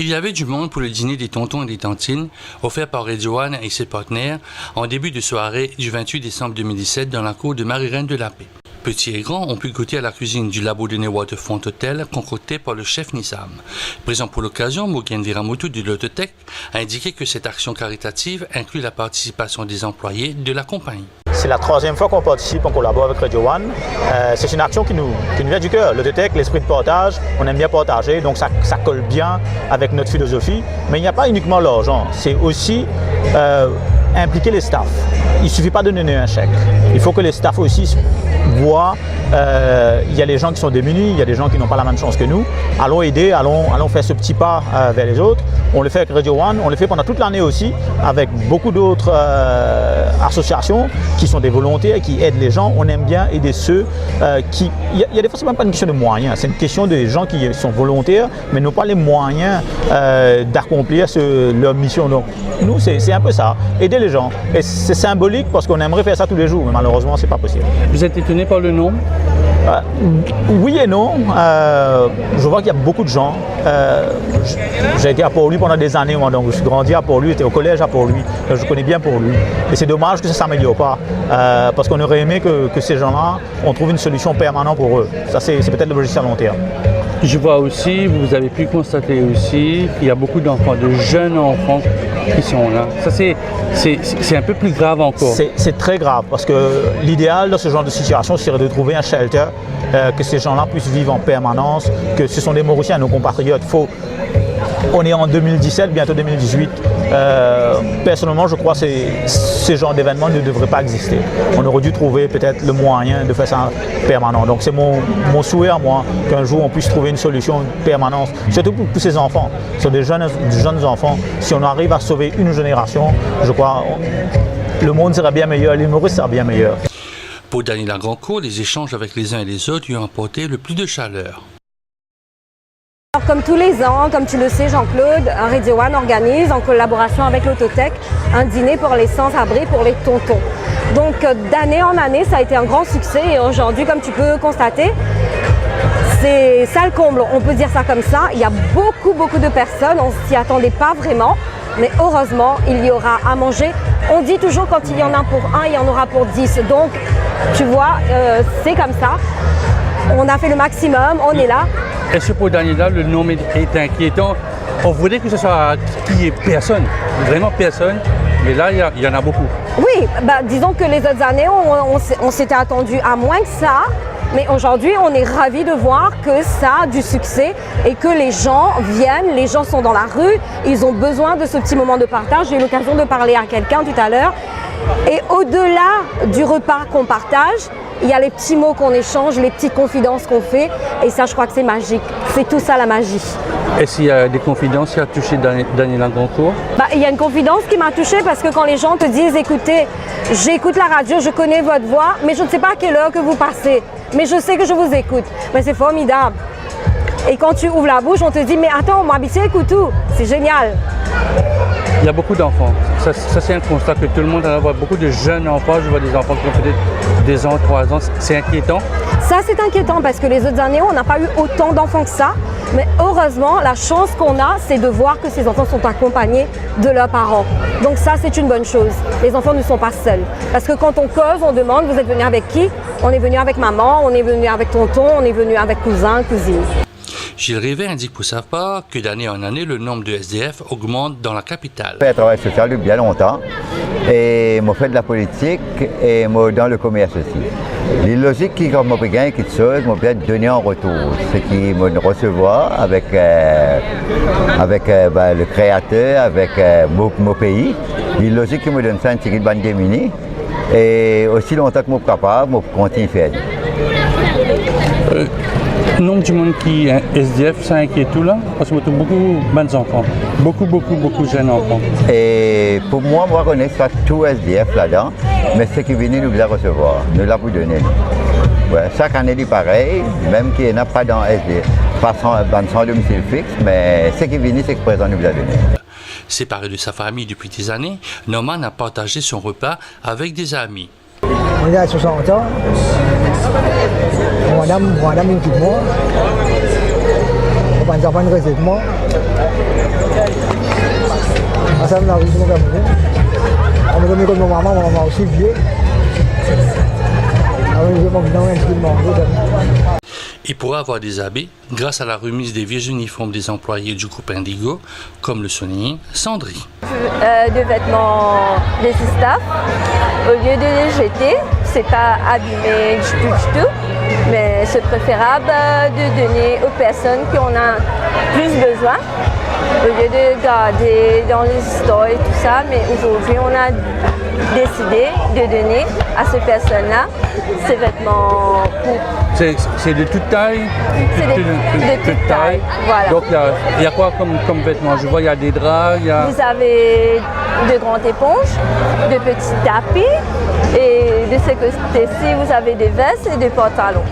Il y avait du monde pour le dîner des tontons et des tantines, offert par Radio One et ses partenaires, en début de soirée du 28 décembre 2017 dans la cour de Marie-Reine de la Paix. Petits et grands ont pu goûter à la cuisine du Labo de Waterfront Hotel concoctée par le chef Nissam. Présent pour l'occasion, Mugen Viramutu du Lototech a indiqué que cette action caritative inclut la participation des employés de la compagnie. C'est la troisième fois qu'on participe, on collabore avec Radio One. C'est une action qui nous vient du cœur. Lototech, l'esprit de partage, on aime bien partager, donc ça colle bien avec notre philosophie. Mais il n'y a pas uniquement l'argent, c'est aussi impliquer les staffs. Il ne suffit pas de donner un chèque. Il faut que les staffs aussi voient, il y a les gens qui sont démunis, il y a des gens qui n'ont pas la même chance que nous. Allons aider, allons faire ce petit pas vers les autres. On le fait avec Radio One, on le fait pendant toute l'année aussi, avec beaucoup d'autres associations qui sont des volontaires, qui aident les gens. On aime bien aider ceux qui... Il y a des fois, ce n'est même pas une question de moyens, c'est une question des gens qui sont volontaires, mais n'ont pas les moyens d'accomplir leur mission. Donc, nous, c'est un peu ça, aider les gens. Et c'est symbolique parce qu'on aimerait faire ça tous les jours, mais malheureusement, ce n'est pas possible. Vous êtes étonné par le nombre? Oui et non. Je vois qu'il y a beaucoup de gens. J'ai été à Port-Louis pendant des années, moi, donc je suis grandi à Port-Louis, j'étais au collège à Port-Louis, je connais bien Port-Louis. Et c'est dommage que ça ne s'améliore pas, parce qu'on aurait aimé que ces gens-là, on trouve une solution permanente pour eux. Ça, c'est peut-être l'objectif à long terme. Je vois aussi, vous avez pu constater aussi qu'il y a beaucoup d'enfants, de jeunes enfants qui sont là. Ça, c'est un peu plus grave encore. C'est très grave, parce que l'idéal dans ce genre de situation serait de trouver un shelter, que ces gens-là puissent vivre en permanence, que ce sont des Mauriciens, nos compatriotes. On est en 2017, bientôt 2018. Personnellement, je crois que ces genres d'événements ne devraient pas exister. On aurait dû trouver peut-être le moyen de faire ça permanent. Donc c'est mon souhait à moi qu'un jour on puisse trouver une solution permanente, surtout pour tous ces enfants. Ce sont des jeunes enfants. Si on arrive à sauver une génération, je crois le monde sera bien meilleur, l'île Maurice sera bien meilleure. Pour Daniel Lagrancourt, les échanges avec les uns et les autres lui ont apporté le plus de chaleur. Alors, comme tous les ans, comme tu le sais Jean-Claude, Radio One organise en collaboration avec Lototech un dîner pour les sans-abri pour les tontons. Donc d'année en année, ça a été un grand succès et aujourd'hui, comme tu peux constater, c'est ça le comble, on peut dire ça comme ça. Il y a beaucoup de personnes, on ne s'y attendait pas vraiment, mais heureusement, il y aura à manger. On dit toujours quand il y en a pour un, il y en aura pour 10. Donc, tu vois, c'est comme ça. On a fait le maximum, on est là. Est-ce que pour Daniela, le nombre est inquiétant? On voudrait que ce soit qu'il n'y ait personne, vraiment personne, mais là, il y en a beaucoup. Oui, disons que les autres années, on s'était attendu à moins que ça, mais aujourd'hui, on est ravis de voir que ça a du succès et que les gens viennent, les gens sont dans la rue, ils ont besoin de ce petit moment de partage. J'ai eu l'occasion de parler à quelqu'un tout à l'heure. Et au-delà du repas qu'on partage, il y a les petits mots qu'on échange, les petites confidences qu'on fait. Et ça, je crois que c'est magique. C'est tout ça la magie. Est-ce qu'il y a des confidences qui ont touché Daniel Lagrancourt? Il y a une confidence qui m'a touchée parce que quand les gens te disent « Écoutez, j'écoute la radio, je connais votre voix, mais je ne sais pas à quelle heure que vous passez. Mais je sais que je vous écoute. » Mais c'est formidable. Et quand tu ouvres la bouche, on te dit « Mais attends, moi, écoute tout. » C'est génial. Il y a beaucoup d'enfants. Ça c'est un constat que tout le monde en a. Beaucoup de jeunes enfants. Je vois des enfants qui ont peut-être 2 ans, 3 ans. C'est inquiétant. Ça, c'est inquiétant parce que les autres années, on n'a pas eu autant d'enfants que ça. Mais heureusement, la chance qu'on a, c'est de voir que ces enfants sont accompagnés de leurs parents. Donc ça, c'est une bonne chose. Les enfants ne sont pas seuls. Parce que quand on cause, on demande, vous êtes venu avec qui? On est venu avec maman, on est venu avec tonton, on est venu avec cousin, cousine. Gilles Rivet indique pour sa part que d'année en année, le nombre de SDF augmente dans la capitale. J'ai fait un travail social depuis bien longtemps et j'ai fait de la politique et dans le commerce aussi. Les logiques qui, comme je gagne quelque chose, je vais donner en retour. Ce qui me recevoir avec le créateur, avec mon pays. Les logiques qui me donnent ça, c'est une bande démunie. Et aussi longtemps que je suis capable, je continue à faire. Le nombre du monde qui est SDF, ça inquiète tout là, parce que je trouve beaucoup de bons enfants, beaucoup de jeunes enfants. Et pour moi, je connais pas tout SDF là-dedans, mais ce qui vient nous la recevoir, nous la vous donner. Ouais, chaque année est pareil, même qu'il n'y en a pas dans SDF, pas sans domicile fixe, mais ce qui vient, c'est que présent nous la donner. Séparé de sa famille depuis des années, Norman a partagé son repas avec des amis. On est à 60 ans. Madame, une petite moi. n'y a pas de réservement. Ça me l'a vu, mon Cameroun. On me donne comme ma maman aussi vieux. Il pourra avoir des habits grâce à la remise des vieux uniformes des employés du groupe Indigo, comme le souligne Sandry. De vêtements des staff, au lieu de les jeter, c'est pas abîmé du tout, mais c'est préférable de donner aux personnes qui en ont plus besoin, au lieu de garder dans les stores et tout ça. Mais aujourd'hui, on a décidé de donner à ces personnes-là ces vêtements pour... C'est de toute taille? C'est de toute taille, voilà. Donc il y a quoi comme vêtements? Je vois il y a des draps, il y a... Vous avez de grandes éponges, de petits tapis et de ce côté-ci, vous avez des vestes et des pantalons.